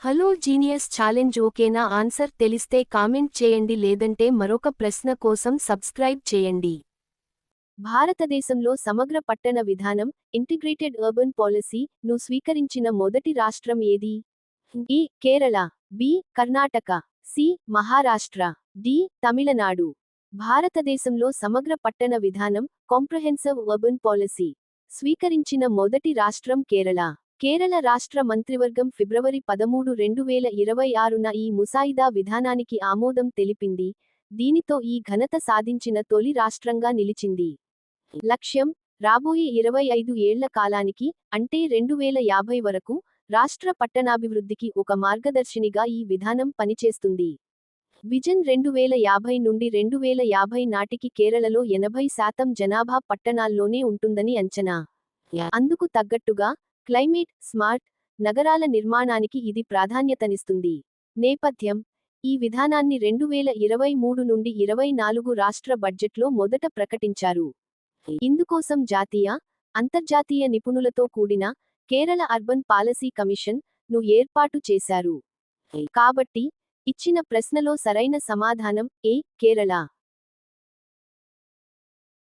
Hello genius challenge ఓకేనా answer తెలిస్తే comment చేయండి లేదంటే మరొక ప్రశ్న కోసం సబ్స్క్రైబ్ చేయండి. భారతదేశంలో సమగ్ర పట్టణ విధానం ఇంటిగ్రేటెడ్ అర్బన్ పాలసీ ను స్వీకరించిన మొదటి రాష్ట్రం ఏది? A Kerala, B Karnataka, C Maharashtra, D Tamil Nadu. భారతదేశంలో సమగ్ర పట్టణ విధానం కాంప్రహెన్సివ్ అర్బన్ పాలసీ స్వీకరించిన మొదటి రాష్ట్రం కేరళ. కేరళ రాష్ట్ర మంత్రివర్గం ఫిబ్రవరి 13, 2026న ఈ ముసాయిదా విధానానికి ఆమోదం తెలిపింది. దీనితో ఈ ఘనత సాధించిన తొలి రాష్ట్రంగా నిలిచింది. లక్ష్యం: రాబోయే 25 ఏళ్ల కాలానికి, అంటే 2050 వరకు, రాష్ట్ర పట్టణాభివృద్ధికి ఒక మార్గదర్శినిగా ఈ విధానం పనిచేస్తుంది. విజన్ 2050 నుండి 2050 నాటికి కేరళలో 80% జనాభా పట్టణాల్లోనే ఉంటుందని అంచనా. అందుకు తగ్గట్టుగా క్లైమేట్ స్మార్ట్ నగరాల నిర్మాణానికి ఇది ప్రాధాన్యతనిస్తుంది. నేపథ్యం: ఈ విధానాన్ని 2023 నుండి 24 రాష్ట్ర బడ్జెట్లో మొదట ప్రకటించారు. ఇందుకోసం జాతీయ, అంతర్జాతీయ నిపుణులతో కూడిన కేరళ అర్బన్ పాలసీ కమిషన్ ను ఏర్పాటు చేశారు. కాబట్టి ఇచ్చిన ప్రశ్నలో సరైన సమాధానం ఏ కేరళ.